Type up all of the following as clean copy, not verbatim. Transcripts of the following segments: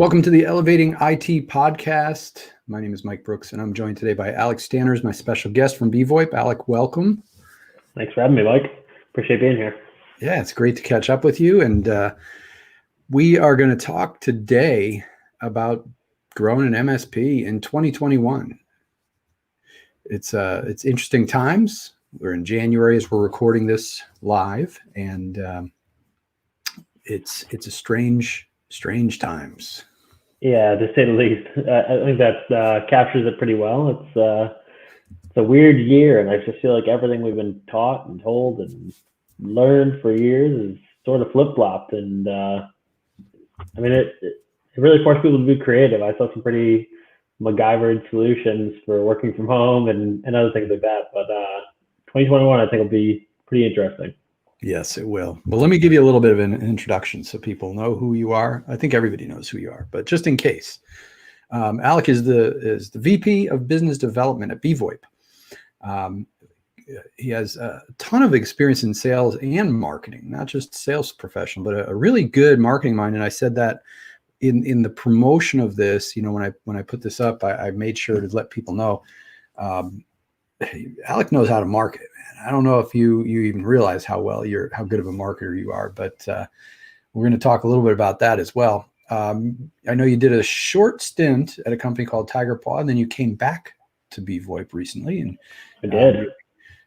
Welcome to the Elevating IT podcast. My name is Mike Brooks, and I'm joined today by Alec Stanners, my special guest from bvoip. Alec, welcome. Thanks for having me, Mike. Appreciate being here. Yeah, it's great to catch up with you. And we are going to talk today about growing an MSP in 2021. It's interesting times. We're in January as we're recording this live, and it's a strange times. Yeah, to say the least. I think that captures it pretty well. It's a weird year, and I just feel like everything we've been taught and told and learned for years is sort of flip-flopped. And it really forced people to be creative. I saw some pretty MacGyvered solutions for working from home and other things like that. But 2021, I think, will be pretty interesting. Yes, it will. Well, let me give you a little bit of an introduction so people know who you are. I think everybody knows who you are, but just in case, Alec is the VP of Business Development at bvoip. He has a ton of experience in sales and marketing, not just sales professional, but a really good marketing mind. And I said that in the promotion of this, when I put this up, I made sure to let people know. Alec knows how to market. I don't know if you even realize how good of a marketer you are, but we're going to talk a little bit about that as well. I know you did a short stint at a company called Tiger Paw, and then you came back to bvoip recently. And I did.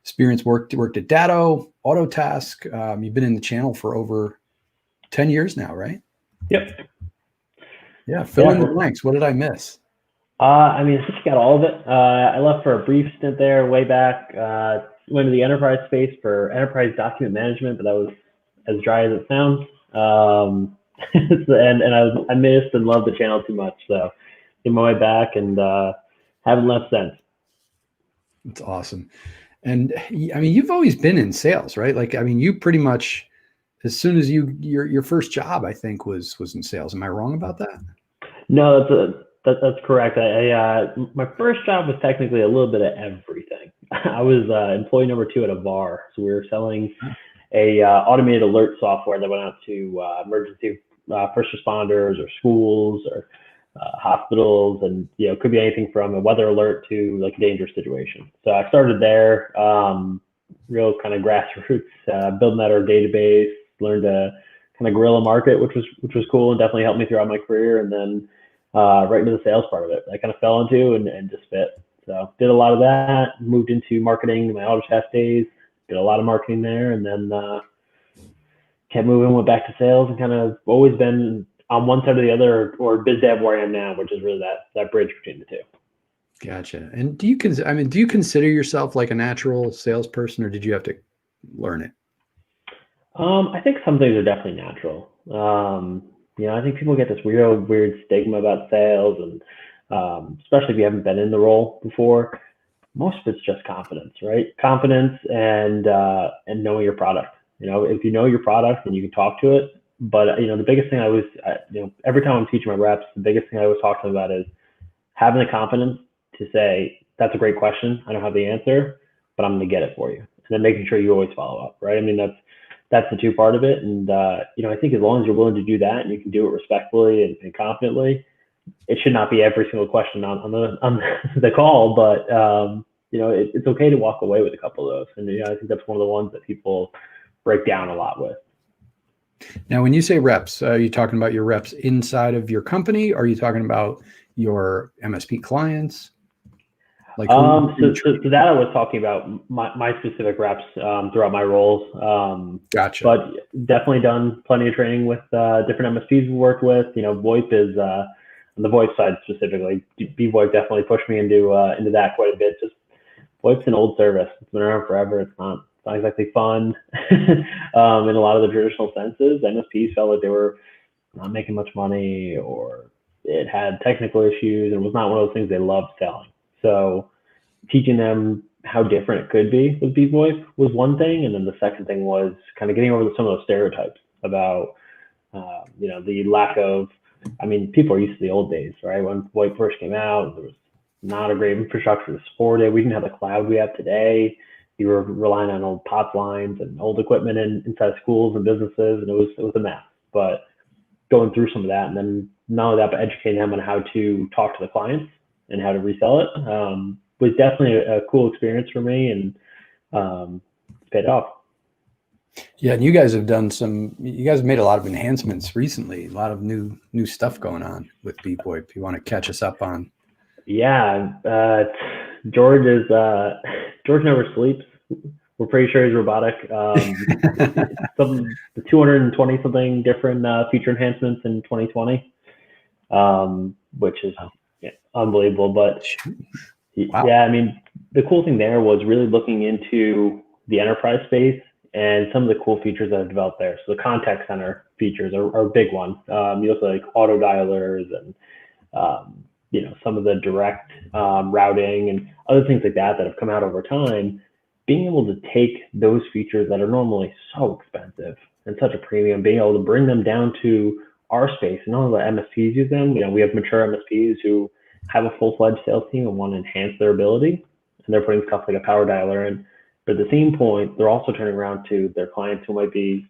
Experience worked at Datto, Autotask. You've been in the channel for over 10 years now, right? Yep. Yeah. Fill in the blanks. What did I miss? I think you got all of it. I left for a brief stint there way back. Went to the enterprise space for enterprise document management, but that was as dry as it sounds. And I missed and loved the channel too much, so came my way back and haven't left since. That's awesome. And you've always been in sales, right? You pretty much, as soon as your first job, I think was in sales. Am I wrong about that? No, that's correct. My first job was technically a little bit of everything. I was employee number 2 at a VAR. So we were selling a automated alert software that went out to emergency first responders or schools or hospitals, and it could be anything from a weather alert to like a dangerous situation. So I started there, real kind of grassroots, building out our database, learned to kind of guerrilla market, which was cool and definitely helped me throughout my career. And then right into the sales part of it, I kind of fell into and just fit. So did a lot of that, moved into marketing in my Autotask days, did a lot of marketing there, and then kept moving, went back to sales, and kind of always been on one side or the other, or biz dev where I am now, which is really that bridge between the two. Gotcha. And do you consider yourself like a natural salesperson, or did you have to learn it? I think some things are definitely natural. I think people get this weird stigma about sales, and especially if you haven't been in the role before. Most of it's just confidence, right? Confidence and knowing your product. If you know your product, then you can talk to it. But the biggest thing every time I'm teaching my reps, the biggest thing I always talk to them about is having the confidence to say, "That's a great question. I don't have the answer, but I'm going to get it for you." And then making sure you always follow up, right? That's the 2 part of it. And, I think as long as you're willing to do that and you can do it respectfully and confidently, it should not be every single question on the call, but, it's okay to walk away with a couple of those. And, I think that's one of the ones that people break down a lot with. Now, when you say reps, are you talking about your reps inside of your company? Or are you talking about your MSP clients? So that I was talking about my specific reps throughout my roles. Gotcha. But definitely done plenty of training with different MSPs we worked with. VoIP is on the VoIP side specifically. bvoip definitely pushed me into that quite a bit. Just VoIP's an old service. It's been around forever. It's not exactly fun in a lot of the traditional senses. MSPs felt like they were not making much money, or it had technical issues, and was not one of those things they loved selling. So teaching them how different it could be with bvoip was one thing. And then the second thing was kind of getting over some of those stereotypes about, the lack of, people are used to the old days, right? When VoIP first came out, there was not a great infrastructure to support it. We didn't have the cloud we have today. You were relying on old POTS lines and old equipment inside of schools and businesses, and it was a mess. But going through some of that, and then not only that, but educating them on how to talk to the clients and how to resell it was definitely a cool experience for me, and paid off. Yeah, and you guys have made a lot of enhancements recently, a lot of new stuff going on with bvoip. You want to catch us up on? Yeah, George never sleeps. We're pretty sure he's robotic. The 220 something different feature enhancements in 2020, which is unbelievable. But wow. yeah, I mean, the cool thing there was really looking into the enterprise space and some of the cool features that are developed there. So the contact center features are a big one. You also like auto dialers and some of the direct routing and other things like that have come out over time. Being able to take those features that are normally so expensive and such a premium, being able to bring them down to our space, and not only let MSPs use them. We have mature MSPs who have a full-fledged sales team and want to enhance their ability, and they're putting stuff like a power dialer in. But at the same point, they're also turning around to their clients who might be,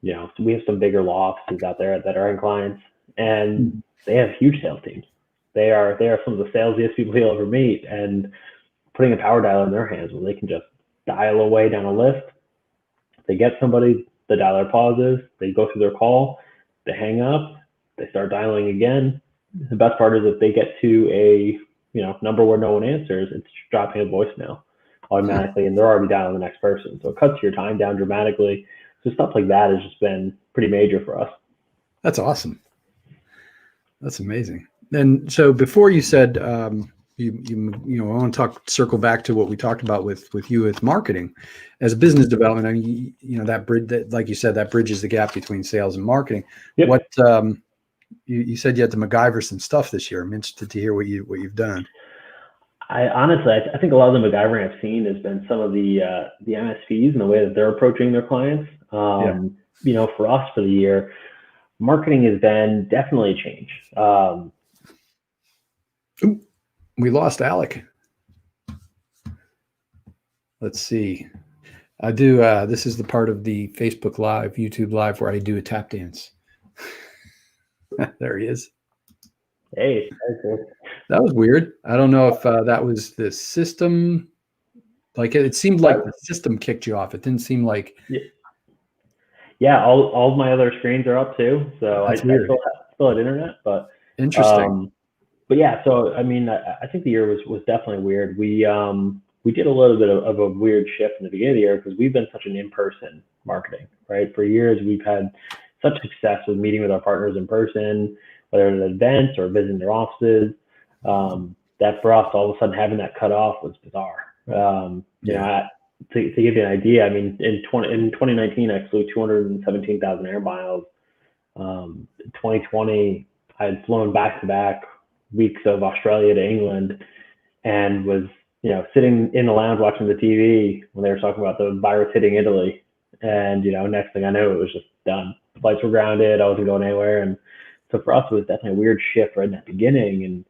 we have some bigger law offices out there that are in clients, and they have huge sales teams. They are some of the salesiest people you'll ever meet, and putting a power dialer in their hands where they can just dial away down a list. They get somebody, the dialer pauses, they go through their call, they hang up, they start dialing again. The best part is if they get to a number where no one answers, it's dropping a voicemail automatically, and they're already dialing the next person. So it cuts your time down dramatically. So stuff like that has just been pretty major for us. That's awesome. That's amazing. And so before you said I want to circle back to what we talked about with you with marketing as business development. I mean, that bridge, that, like you said, that bridges the gap between sales and marketing. Yep. What you said you had to MacGyver some stuff this year. I'm interested to hear what you've done. I honestly think a lot of the MacGyvering I've seen has been some of the MSPs and the way that they're approaching their clients. For us for the year, marketing has been definitely a change. We lost Alec. Let's see. I do. This is the part of the Facebook Live, YouTube Live, where I do a tap dance. There he is. Hey, that was weird. I don't know if that was the system. Like it seemed like the system kicked you off. It didn't seem like. Yeah, all of my other screens are up too. So I still have internet, but interesting. But yeah, so I mean, I think the year was definitely weird. We did a little bit of a weird shift in the beginning of the year because we've been such an in-person marketing, right? For years, we've had such success with meeting with our partners in person, whether it's at events or visiting their offices, that for us, all of a sudden having that cut off was bizarre. To give you an idea, I mean, in 2019, I flew 217,000 air miles. In 2020, I had flown back-to-back weeks of Australia to England and was, sitting in the lounge watching the TV when they were talking about the virus hitting Italy. And, next thing I knew, it was just done. Flights were grounded. I wasn't going anywhere. And so for us, it was definitely a weird shift right in the beginning. And,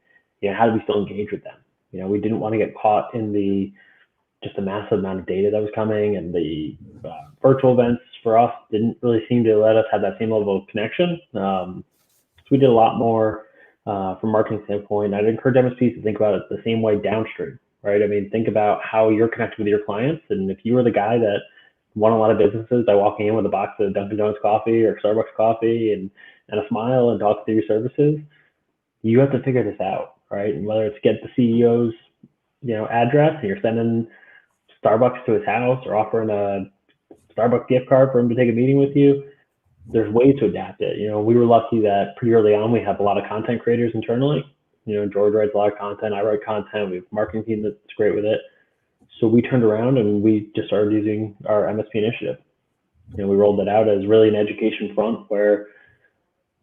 how do we still engage with them? We didn't want to get caught in just a massive amount of data that was coming, and the virtual events for us didn't really seem to let us have that same level of connection. So we did a lot more from a marketing standpoint. I'd encourage MSPs to think about it the same way downstream, right? I mean, think about how you're connected with your clients. And if you were the guy that won a lot of businesses by walking in with a box of Dunkin' Donuts coffee or Starbucks coffee and a smile and talking through your services, you have to figure this out, right? And whether it's get the CEO's, address and you're sending Starbucks to his house or offering a Starbucks gift card for him to take a meeting with you, there's ways to adapt it. We were lucky that pretty early on we have a lot of content creators internally. George writes a lot of content, I write content, we have a marketing team that's great with it. So we turned around and we just started using our MSP initiative. We rolled it out as really an education front where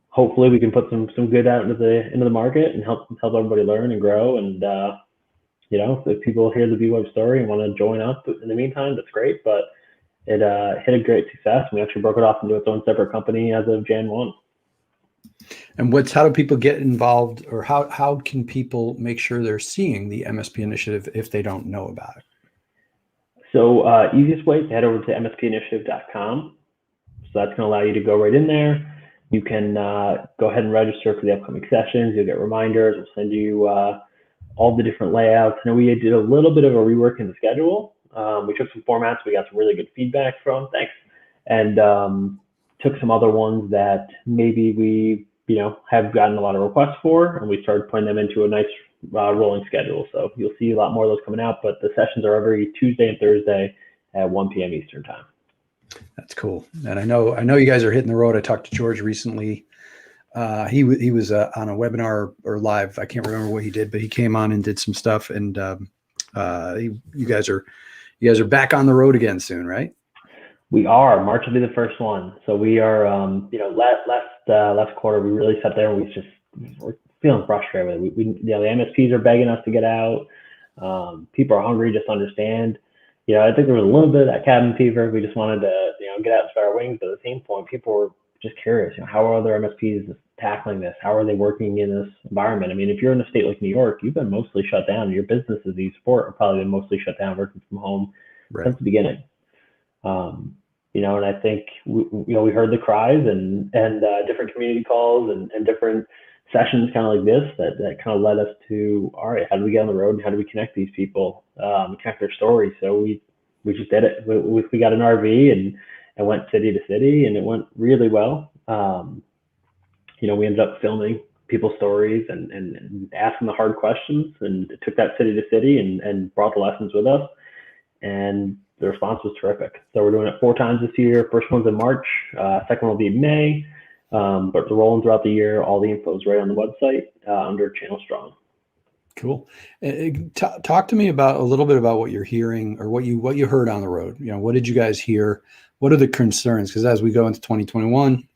hopefully we can put some good out into the market and help everybody learn and grow. And if people hear the bvoip story and want to join up in the meantime, that's great. But it hit a great success. We actually broke it off into its own separate company as of Jan 1. And how do people get involved, or how can people make sure they're seeing the MSP initiative if they don't know about it? So easiest way is to head over to mspinitiative.com. So that's going to allow you to go right in there. You can go ahead and register for the upcoming sessions. You'll get reminders. We'll send you all the different layouts. And we did a little bit of a rework in the schedule. We took some formats we got some really good feedback from. Thanks. And took some other ones that maybe we have gotten a lot of requests for, and we started putting them into a nice rolling schedule. So you'll see a lot more of those coming out, but the sessions are every Tuesday and Thursday at 1 p.m. Eastern time. That's cool. And I know you guys are hitting the road. I talked to George recently. He was on a webinar or live. I can't remember what he did, but he came on and did some stuff. And you guys are back on the road again soon, right? We are. March will be the first one. So we are, last quarter, we really sat there and we're feeling frustrated with it. The MSPs are begging us to get out. People are hungry, just understand. I think there was a little bit of that cabin fever. We just wanted to, get out and spread our wings. But at the same point, people were just curious, how are other MSPs tackling this? How are they working in this environment? I mean, if you're in a state like New York, you've been mostly shut down. Your businesses you support are probably been mostly shut down, working from home since the beginning. And I think we heard the cries and different community calls and different sessions kind of like this that kind of led us to, all right, how do we get on the road and how do we connect these people, connect their stories? So we just did it. We got an RV and went city to city, and it went really well. We ended up filming people's stories and asking the hard questions, and took that city to city and brought the lessons with us. And the response was terrific. So we're doing it 4 times this year. First one's in March. Second one will be in May. But we're rolling throughout the year. All the info is right on the website under Channel Strong. Cool. Talk to me a little bit about what you're hearing or what you heard on the road. What did you guys hear? What are the concerns? Because as we go into 2021,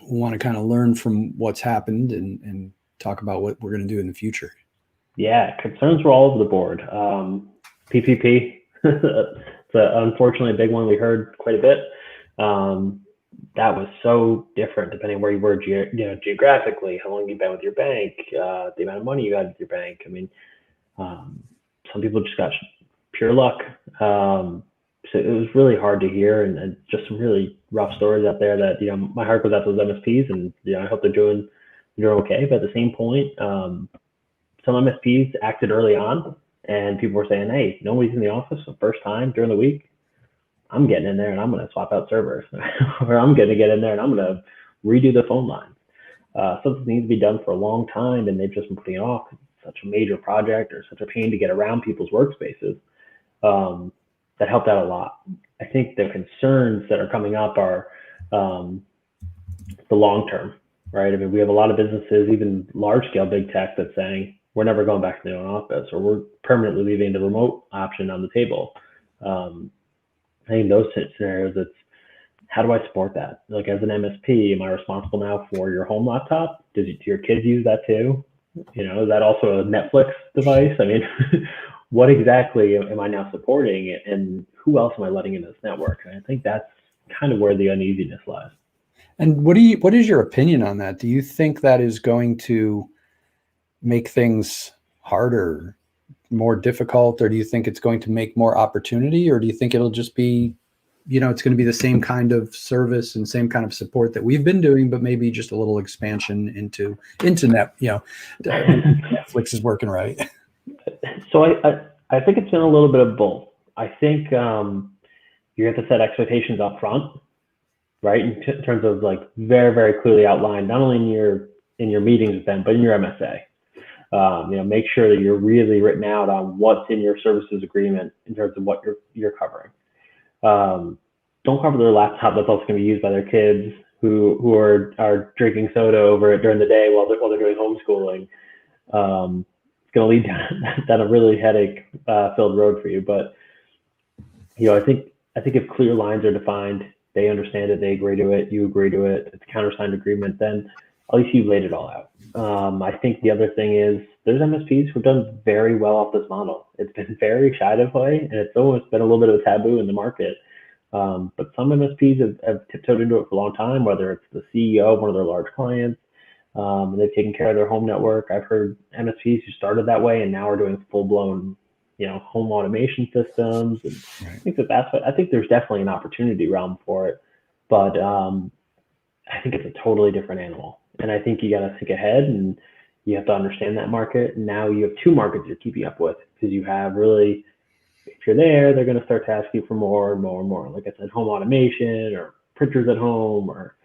we want to kind of learn from what's happened and talk about what we're going to do in the future. Yeah, concerns were all over the board. PPP, it's unfortunately a big one we heard quite a bit. That was so different depending on where you were geographically, how long you've been with your bank, the amount of money you had with your bank. I mean, some people just got pure luck. So it was really hard to hear, and just some really rough stories out there that, my heart goes out to those MSPs, and I hope they're doing okay. But at the same point, some MSPs acted early on, and people were saying, hey, nobody's in the office the first time during the week. I'm getting in there and I'm going to swap out servers, or I'm going to get in there and I'm going to redo the phone lines. Something needs to be done for a long time, and they've just been putting it off. It's such a major project or such a pain to get around people's workspaces. That helped out a lot. I think the concerns that are coming up are the long term, right? I mean, we have a lot of businesses, even large scale big tech, that's saying we're never going back to the office, or we're permanently leaving the remote option on the table. I think those scenarios, it's how do I support that? Like, as an MSP, am I responsible now for your home laptop? Do your kids use that too? Is that also a Netflix device? I mean, what exactly am I now supporting, and who else am I letting into this network? And I think that's kind of where the uneasiness lies. And what is your opinion on that? Do you think that is going to make things harder, more difficult, or do you think it's going to make more opportunity, or do you think it'll just be, it's going to be the same kind of service and same kind of support that we've been doing, but maybe just a little expansion into net, Netflix is working right? So I think it's been a little bit of both. I think you have to set expectations up front, right? In terms of like very, very clearly outlined, not only in your meetings with them, but in your MSA. Make sure that you're really written out on what's in your services agreement in terms of what you're covering. Don't cover their laptop that's also going to be used by their kids who are drinking soda over it during the day while they're doing homeschooling. It's going to lead down a really headache filled road for you. But I think if clear lines are defined, they understand it, they agree to it, you agree to it, it's a countersigned agreement, then at least you've laid it all out. I think the other thing is there's MSPs who've done very well off this model. It's been very shy to play, and it's almost been a little bit of a taboo in the market. But some MSPs have tiptoed into it for a long time, whether it's the CEO of one of their large clients, and they've taken care of their home network. I've heard MSPs who started that way and now are doing full-blown, home automation systems. And right. I think I think there's definitely an opportunity realm for it, but I think it's a totally different animal. And I think you got to think ahead and you have to understand that market. And now you have two markets you're keeping up with, because you have really, if you're there, they're going to start to ask you for more and more and more. Like I said, home automation or printers at home or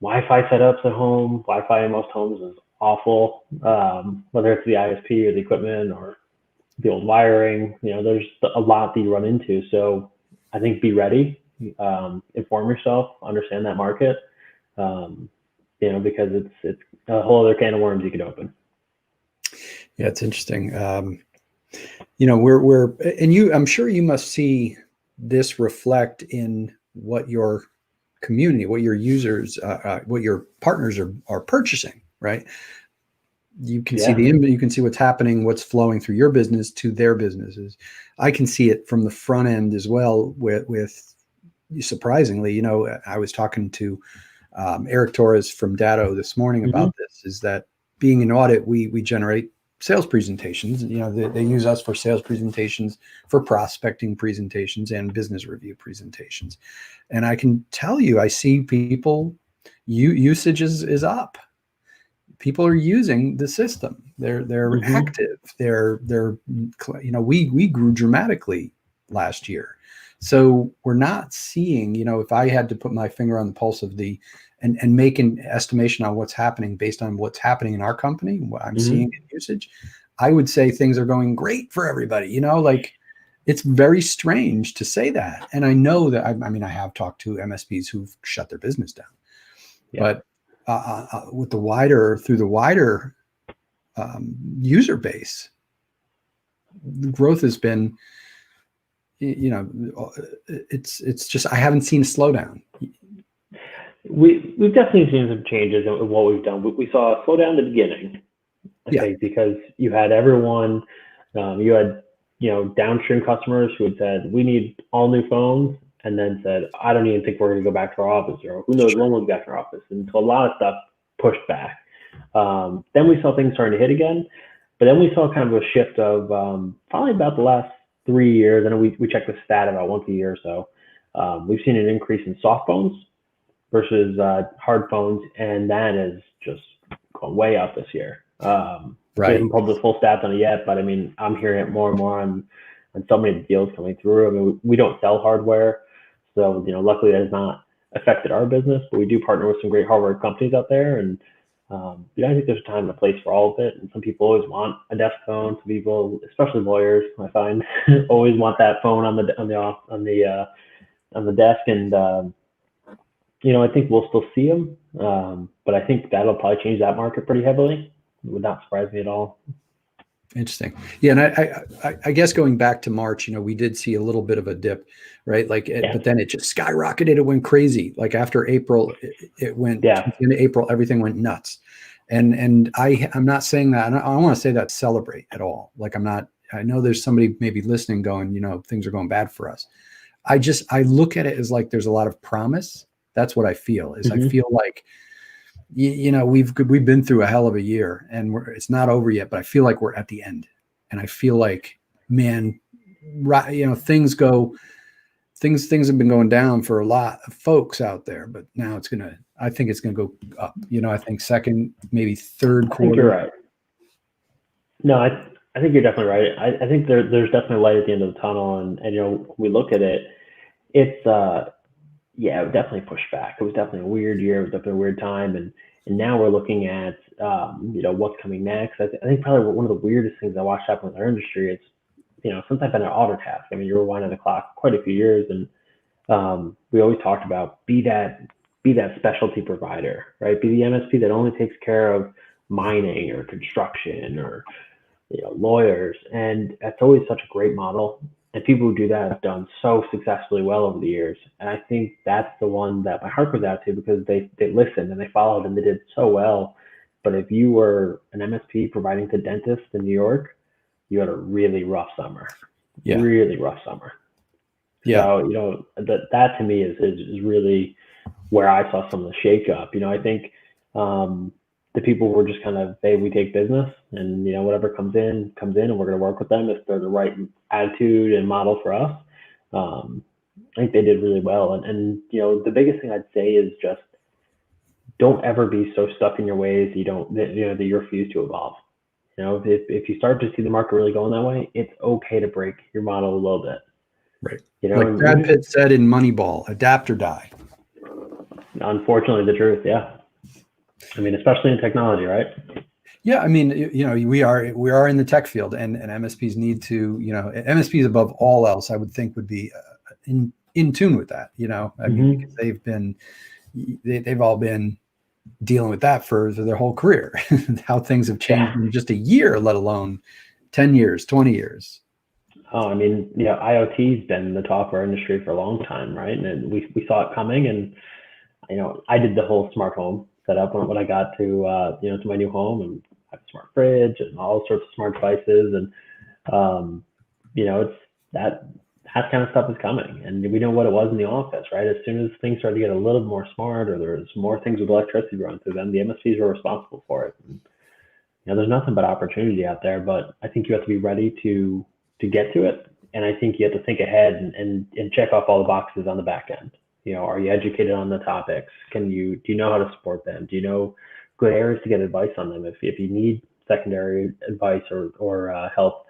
Wi-Fi setups at home. Wi-Fi in most homes is awful, whether it's the ISP or the equipment or the old wiring. There's a lot that you run into. So I think be ready, inform yourself, understand that market, because it's a whole other can of worms you could open. Yeah, it's interesting. We're and you. I'm sure you must see this reflect in what your community, what your users, what your partners are purchasing, right? You can see you can see what's happening, what's flowing through your business to their businesses. I can see it from the front end as well. With surprisingly, I was talking to Eric Torres from Datto this morning about this. Is that being an audit, we generate sales presentations. They use us for sales presentations, for prospecting presentations, and business review presentations. And I can tell you, I see people usage is up. People are using the system. They're active. We grew dramatically last year. So we're not seeing, if I had to put my finger on the pulse of and make an estimation on what's happening based on what's happening in our company, what I'm seeing in usage, I would say things are going great for everybody. It's very strange to say that. And I know that, I have talked to MSPs who've shut their business down, but with the wider user base, the growth has been, it's just, I haven't seen a slowdown. We've definitely seen some changes in what we've done. We saw a slowdown at the beginning, I think, because you had everyone, you had downstream customers who had said, we need all new phones, and then said, I don't even think we're going to go back to our office, or who knows when we'll be back to our office. And so a lot of stuff pushed back. Then we saw things starting to hit again, but then we saw kind of a shift of probably about the last 3 years. I know we check the stat about once a year or so. We've seen an increase in soft phones versus hard phones, and that is just gone way up this year. We haven't pulled the full stats on it yet, but I'm hearing it more and more on so many deals coming through. We don't sell hardware, so luckily that has not affected our business, but we do partner with some great hardware companies out there, and I think there's a time and a place for all of it. And some people always want a desk phone. Some people, especially lawyers, I find, always want that phone on the desk, and I think we'll still see them, but I think that'll probably change that market pretty heavily. It would not surprise me at all. Interesting. Yeah. And I guess going back to March, we did see a little bit of a dip, right? But then it just skyrocketed. It went crazy. Like after April, it went into April, everything went nuts. And I'm not saying that, I don't want to say that celebrate at all. I know there's somebody maybe listening going, things are going bad for us. I look at it as like, there's a lot of promise. That's what I feel is I feel like, we've been through a hell of a year, and it's not over yet, but I feel like we're at the end, and I feel like, man, things have been going down for a lot of folks out there, but now I think it's going to go up. I think second, maybe third quarter. I think you're right. No, I think you're definitely right. I think there's definitely light at the end of the tunnel, and we look at it, it's it definitely pushed back. It was definitely a weird year. It was definitely a weird time. And now we're looking at, what's coming next. I think probably one of the weirdest things I watched happen with our industry is, since I've been at Autotask, you're rewinding the clock quite a few years. And we always talked about be that specialty provider, right? Be the MSP that only takes care of mining or construction or, lawyers. And that's always such a great model. And people who do that have done so successfully well over the years. And I think that's the one that my heart goes out to, because they listened and they followed and they did so well. But if you were an MSP providing to dentists in New York, you had a really rough summer. Yeah. Really rough summer. Yeah. So, that to me is really where I saw some of the shakeup. I think the people were just kind of, hey, we take business, and whatever comes in, and we're going to work with them if they're the right attitude and model for us. I think they did really well, and the biggest thing I'd say is just don't ever be so stuck in your ways that you refuse to evolve. If you start to see the market really going that way, it's okay to break your model a little bit. Right. Like Brad Pitt said in Moneyball, adapt or die. Unfortunately, the truth. Yeah. I mean, especially in technology, right? Yeah, I mean, we are in the tech field, and MSPs need to, MSPs above all else, I would think would be in tune with that. I mean, because they've all been dealing with that for their whole career, how things have changed in just a year, let alone 10 years, 20 years. Oh, I mean, IoT's been the talk of our industry for a long time, right? And we saw it coming, and I did the whole smart home setup when I got to to my new home, and I have a smart fridge and all sorts of smart devices, and it's that kind of stuff is coming, and we know what it was in the office, right? As soon as things started to get a little more smart, or there was more things with electricity running through them, the MSPs were responsible for it. And, there's nothing but opportunity out there, but I think you have to be ready to get to it, and I think you have to think ahead and check off all the boxes on the back end. Are you educated on the topics? Do you know how to support them? Do you know good areas to get advice on them if you need secondary advice or help?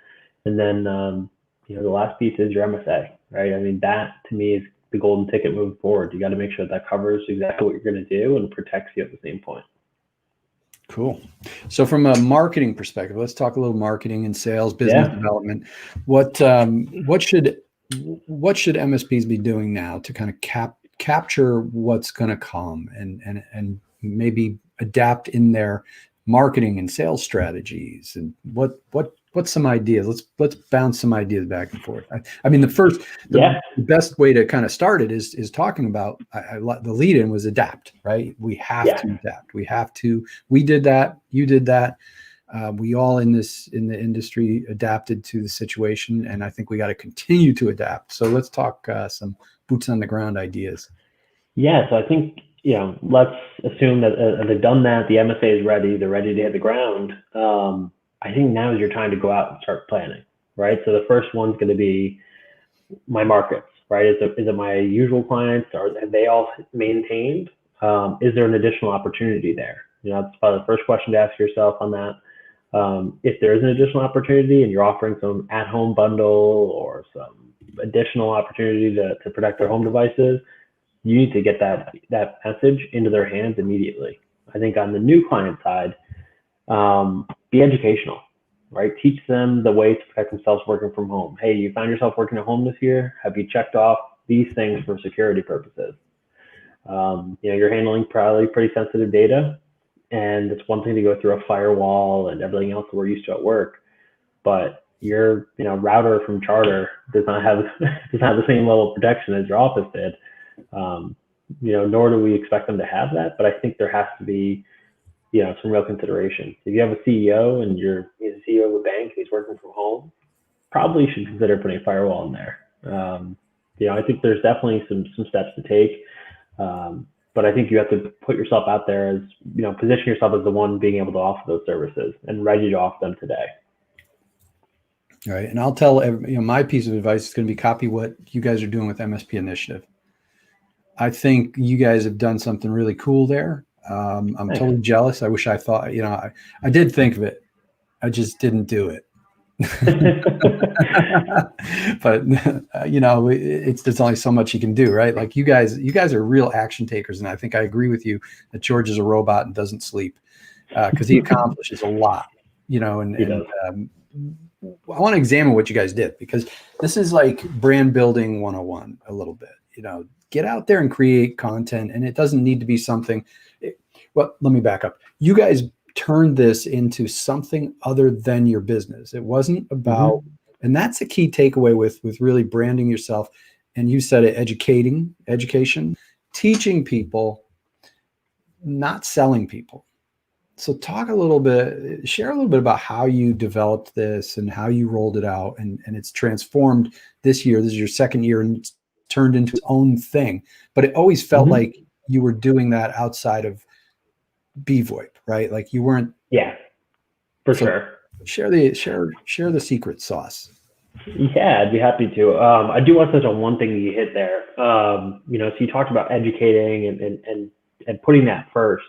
And then the last piece is your MSA, right? I mean, that to me is the golden ticket moving forward. You got to make sure that covers exactly what you're going to do and protects you at the same point. Cool. So from a marketing perspective, let's talk a little marketing and sales, business development. What should MSPs be doing now to kind of capture what's going to come and maybe adapt in their marketing and sales strategies? And what's some ideas? Let's bounce some ideas back and forth. I mean, the best way to kind of start it is talking about the lead in was adapt, right? We have to adapt. We did that. You did that. We all in the industry adapted to the situation, and I think we got to continue to adapt. So let's talk some boots on the ground ideas. Yeah. So I think, let's assume that they've done that. The MSA is ready. They're ready to hit the ground. I think now is your time to go out and start planning, right? So the first one's going to be my markets, right? Is it my usual clients, or have they all maintained? Is there an additional opportunity there? That's probably the first question to ask yourself on that. If there is an additional opportunity and you're offering some at-home bundle or some additional opportunity to protect their home devices, you need to get that message into their hands immediately. I think on the new client side, be educational, right? Teach them the ways to protect themselves working from home. Hey, you found yourself working at home this year? Have you checked off these things for security purposes? You're handling probably pretty sensitive data, and it's one thing to go through a firewall and everything else that we're used to at work, but your router from Charter does not have the same level of protection as your office did. Nor do we expect them to have that, but I think there has to be some real consideration. If you have a CEO and he's a CEO of a bank and he's working from home, probably should consider putting a firewall in there. I think there's definitely some steps to take, but I think you have to put yourself out there as, position yourself as the one being able to offer those services and ready to offer them today. All right. And I'll tell my piece of advice is going to be copy what you guys are doing with MSP Initiative. I think you guys have done something really cool there. I'm totally jealous. I wish I thought, I did think of it. I just didn't do it. But there's only so much you can do, right? Like you guys are real action takers, and I think I agree with you that George is a robot and doesn't sleep because he accomplishes a lot. I want to examine what you guys did, because this is like brand building 101 a little bit. Get out there and create content, and it doesn't need to be something. Well, let me back up. You guys turned this into something other than your business. It wasn't about, and that's a key takeaway with really branding yourself. And you said it, education, teaching people, not selling people. So share a little bit about how you developed this and how you rolled it out, and it's transformed this year. This is your second year, and it's turned into its own thing. But it always felt like you were doing that outside of bvoip, right? Like you weren't. Yeah, for sure. Share the secret sauce. Yeah, I'd be happy to. I do want to touch on one thing that you hit there. So you talked about educating and putting that first.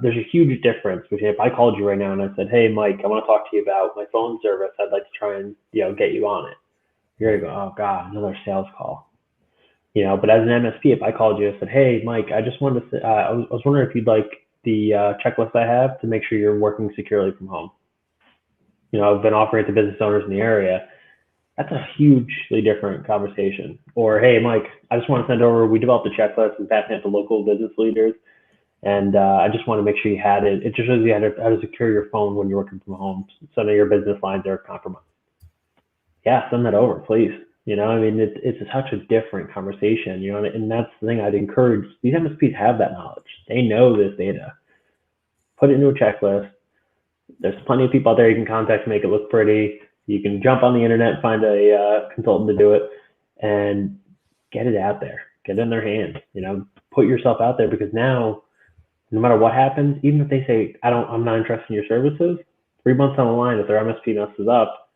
there's a huge difference between if I called you right now and I said, hey, Mike, I want to talk to you about my phone service. I'd like to try and, get you on it. You're going to go, oh, God, another sales call. But as an MSP, if I called you and said, hey, Mike, I just wanted to, I was wondering if you'd like the checklist I have to make sure you're working securely from home. I've been offering it to business owners in the area. That's a hugely different conversation. Or, hey, Mike, I just want to send over, we developed a checklist and passing it to local business leaders. And I just want to make sure you had it. It just shows you how to secure your phone when you're working from home. So none of your business lines are compromised. Yeah, send that over, please. It's such a different conversation, and that's the thing I'd encourage. These MSPs have that knowledge. They know this data. Put it into a checklist. There's plenty of people out there you can contact to make it look pretty. You can jump on the internet and find a consultant to do it and get it out there. Get it in their hands. Put yourself out there, because now, no matter what happens, even if they say, I'm not interested in your services, 3 months down the line, if their MSP messes up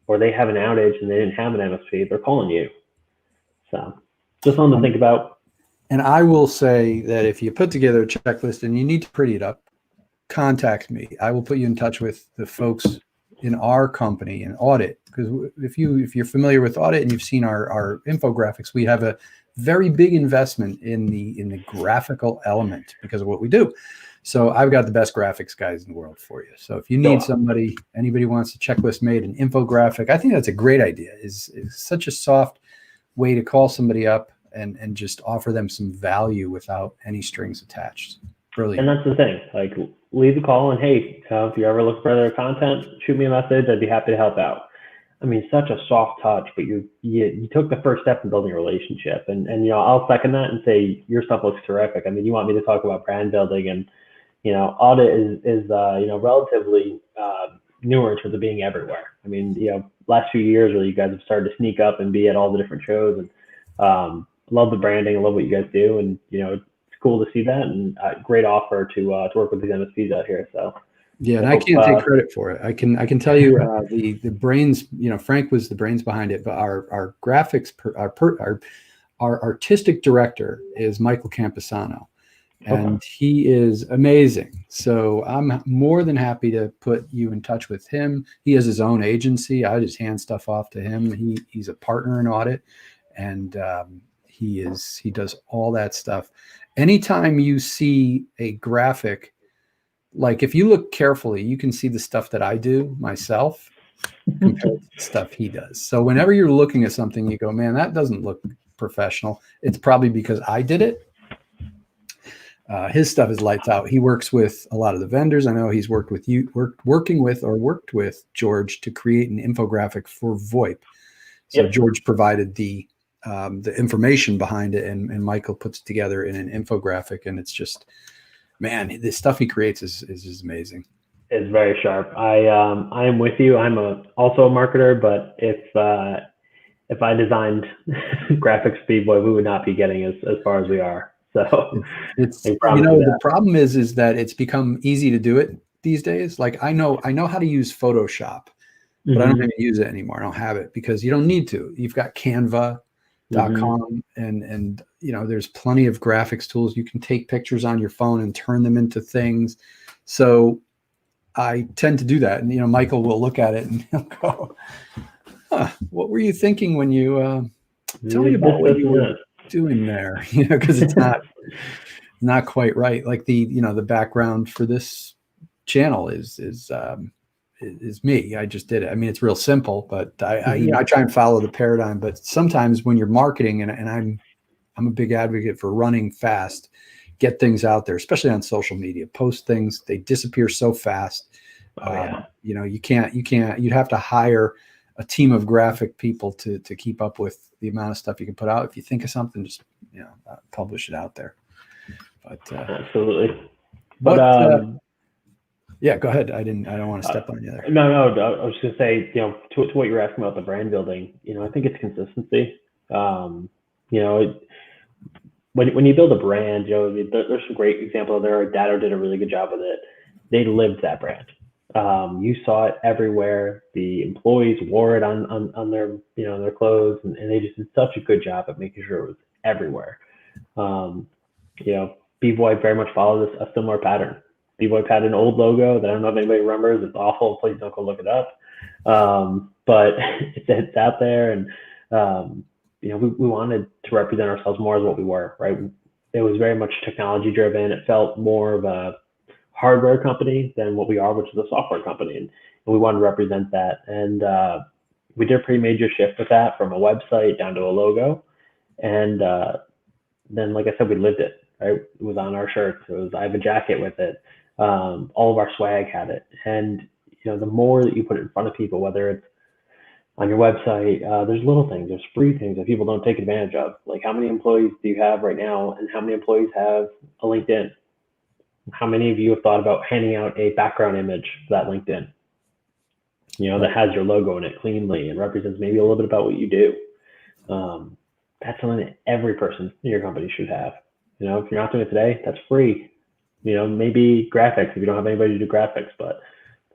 or they have an outage and they didn't have an MSP, they're calling you. So just something to think about. And I will say that if you put together a checklist and you need to pretty it up, contact me. I will put you in touch with the folks in our company in audit, because if you're familiar with audit and you've seen our infographics, we have a very big investment in the graphical element because of what we do. So I've got the best graphics guys in the world for you. So if you need anybody wants a checklist made, an infographic, I think that's a great idea. Is such a soft way to call somebody up and just offer them some value without any strings attached. Brilliant. And that's the thing, like, leave the call and, hey, if you ever look for other content, shoot me a message. I'd be happy to help out. I mean, such a soft touch, but you took the first step in building a relationship, and I'll second that and say your stuff looks terrific. I mean, you want me to talk about brand building, and audit is relatively newer in terms of being everywhere. I mean, last few years where you guys have started to sneak up and be at all the different shows, and love the branding, I love what you guys do, and it's cool to see that, and great offer to work with these MSPs out here. So. Yeah, and I can't take credit for it. I can tell you the brains. Frank was the brains behind it, but our graphics, our artistic director is Michael Campisano, and he is amazing. So I'm more than happy to put you in touch with him. He has his own agency. I just hand stuff off to him. He's a partner in audit, and he does all that stuff. Anytime you see a graphic, like if you look carefully, you can see the stuff that I do myself compared to the stuff he does. So whenever you're looking at something, you go, man, that doesn't look professional. It's probably because I did it. His stuff is lights out. He works with a lot of the vendors. I know he's worked with George to create an infographic for VoIP. So George provided the information behind it, and Michael puts it together in an infographic, and it's just, man, the stuff he creates is just amazing. It's very sharp. I am with you. I'm also a marketer, but if I designed graphics for bvoip, we would not be getting as far as we are. So it's the problem is that it's become easy to do it these days. Like I know how to use Photoshop, but I don't even use it anymore. I don't have it because you don't need to. You've got Canva.com and there's plenty of graphics tools. You can take pictures on your phone and turn them into things. So I tend to do that. And, Michael will look at it and he'll go, what were you thinking when you tell me about what you were doing there? Because it's not quite right. Like the background for this channel is me. I just did it. I mean, it's real simple, but I try and follow the paradigm. But sometimes when you're marketing, and I'm a big advocate for running fast, get things out there, especially on social media, post things, they disappear so fast. You'd have to hire a team of graphic people to keep up with the amount of stuff you can put out. If you think of something, just, publish it out there. But absolutely. Yeah, go ahead. I don't want to step on you there. No, I was just gonna say, to what you were asking about the brand building, I think it's consistency. When you build a brand, there's some great examples there. Datto did a really good job with it. They lived that brand. You saw it everywhere. The employees wore it on their their clothes, and they just did such a good job at making sure it was everywhere. bvoip very much follows a similar pattern. bvoip had an old logo that I don't know if anybody remembers. It's awful. Please don't go look it up. But it's out there, and we wanted to represent ourselves more as what we were, right? It was very much technology driven. It felt more of a hardware company than what we are, which is a software company, and we wanted to represent that. And we did a pretty major shift with that, from a website down to a logo, and then, like I said, we lived it. Right? It was on our shirts. I have a jacket with it. All of our swag had it, and the more that you put it in front of people, whether it's on your website, there's little things, there's free things that people don't take advantage of. Like, how many employees do you have right now, and how many employees have a LinkedIn? How many of you have thought about handing out a background image for that LinkedIn? That has your logo in it cleanly and represents maybe a little bit about what you do. That's something that every person in your company should have. If you're not doing it today, that's free. Maybe graphics if you don't have anybody to do graphics, but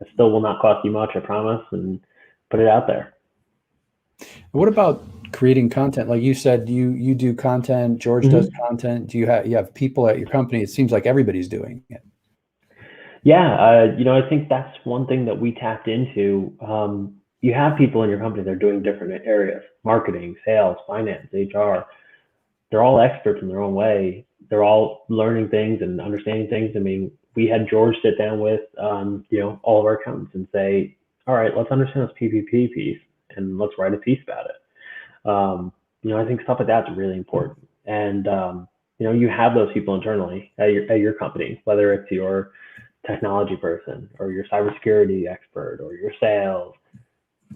that still will not cost you much, I promise, and put it out there. What about creating content? Like you said, you do content, George does content. Do you have people at your company? It seems like everybody's doing it. Yeah, I think that's one thing that we tapped into. You have people in your company that are doing different areas: marketing, sales, finance, HR. They're all experts in their own way. They're all learning things and understanding things. I mean, we had George sit down with, all of our accountants and say, all right, let's understand this PPP piece and let's write a piece about it. I think stuff like that's really important. And, you have those people internally at your company, whether it's your technology person or your cybersecurity expert or your sales.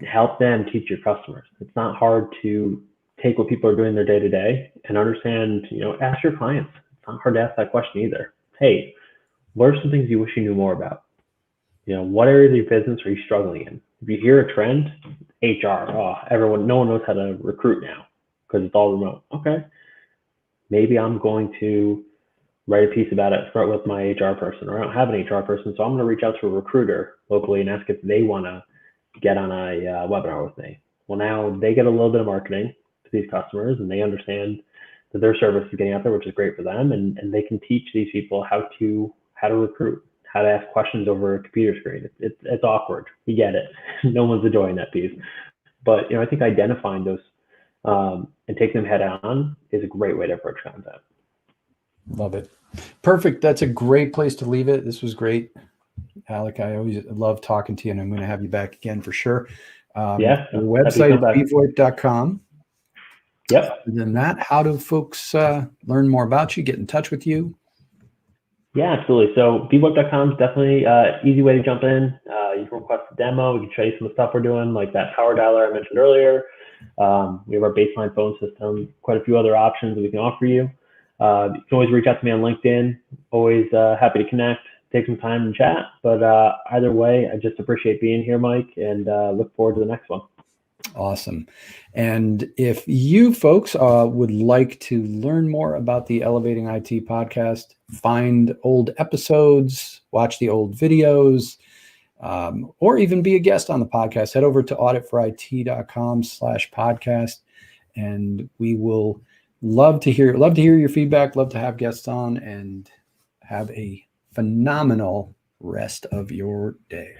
Help them teach your customers. It's not hard to take what people are doing their day to day and understand, ask your clients. It's not hard to ask that question either. Hey, what are some things you wish you knew more about? What areas of your business are you struggling in? If you hear a trend, HR, no one knows how to recruit now because it's all remote. Okay. Maybe I'm going to write a piece about it, start with my HR person, or I don't have an HR person, so I'm going to reach out to a recruiter locally and ask if they want to get on a webinar with me. Well, now they get a little bit of marketing to these customers, and they understand that their service is getting out there, which is great for them, and they can teach these people how to recruit, how to ask questions over a computer screen. It's awkward. We get it. No one's enjoying that piece. But I think identifying those and taking them head on is a great way to approach content. Love it. Perfect. That's a great place to leave it. This was great, Alec. I always love talking to you, and I'm going to have you back again for sure. The website is bvoip.com. Yep. And then how do folks learn more about you, get in touch with you? Yeah, absolutely. So bvoip.com is definitely an easy way to jump in. You can request a demo. We can show you some of the stuff we're doing, like that power dialer I mentioned earlier. We have our baseline phone system, quite a few other options that we can offer you. You can always reach out to me on LinkedIn. Always happy to connect, take some time and chat. But either way, I just appreciate being here, Mike, and look forward to the next one. Awesome. And if you folks would like to learn more about the Elevating IT podcast, find old episodes, watch the old videos, or even be a guest on the podcast, head over to auditforit.com/podcast. And we will love to hear your feedback, love to have guests on, and have a phenomenal rest of your day.